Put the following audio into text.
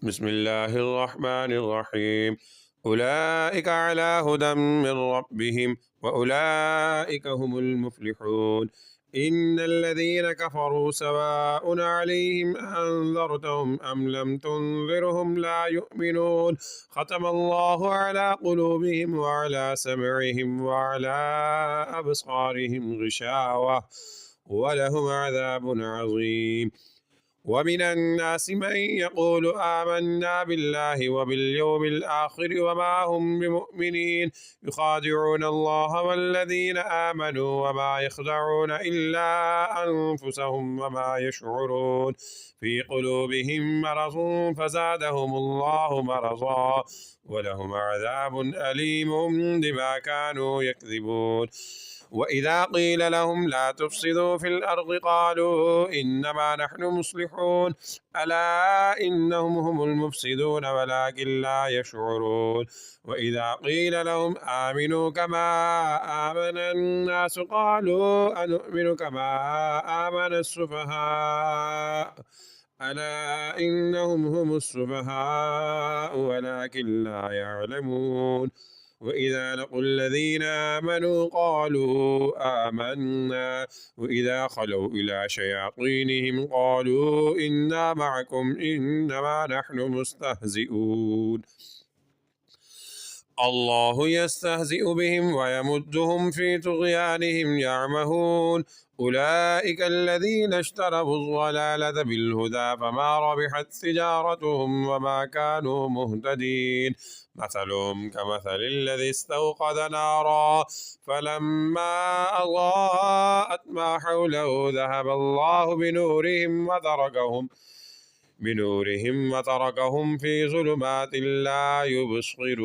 بسم الله الرحمن الرحيم. أولئك على هدى من ربهم وأولئك هم المفلحون. إن الذين كفروا سواء عليهم أنذرتهم أم لم تنذرهم لا يؤمنون. ختم الله على قلوبهم وعلى سمعهم وعلى أبصارهم غشاوة ولهم عذاب عظيم. ومن الناس من يقول آمنا بالله وباليوم الآخر وما هم بمؤمنين يخادعون الله والذين آمنوا وما يخدعون إلا أنفسهم وما يشعرون. في قلوبهم مرض فزادهم الله مرضا ولهم عذاب أليم بما كانوا يكذبون. وإذا قيل لهم لا تفسدوا في الأرض قالوا إنما نحن مصلحون ألا إنهم هم المفسدون ولكن لا يشعرون. وإذا قيل لهم آمنوا كما آمن الناس قالوا أنؤمن كما آمن السفهاء ألا إنهم هم السفهاء ولكن لا يعلمون. وإذا لقوا الذين آمنوا قالوا آمنا وإذا خلوا إلى شياطينهم قالوا إنا معكم إنما نحن مستهزئون. الله يستهزئ بهم ويمدهم في طغيانهم يعمهون. أولئك الذين اشتروا الضلالة بالهدى فما ربحت تجارتهم وما كانوا مهتدين. مثلهم كمثل الذي استوقد نارا فلما أضاءت ما حوله ذهب الله بنورهم وتركهم في ظلمات لا يبصرون.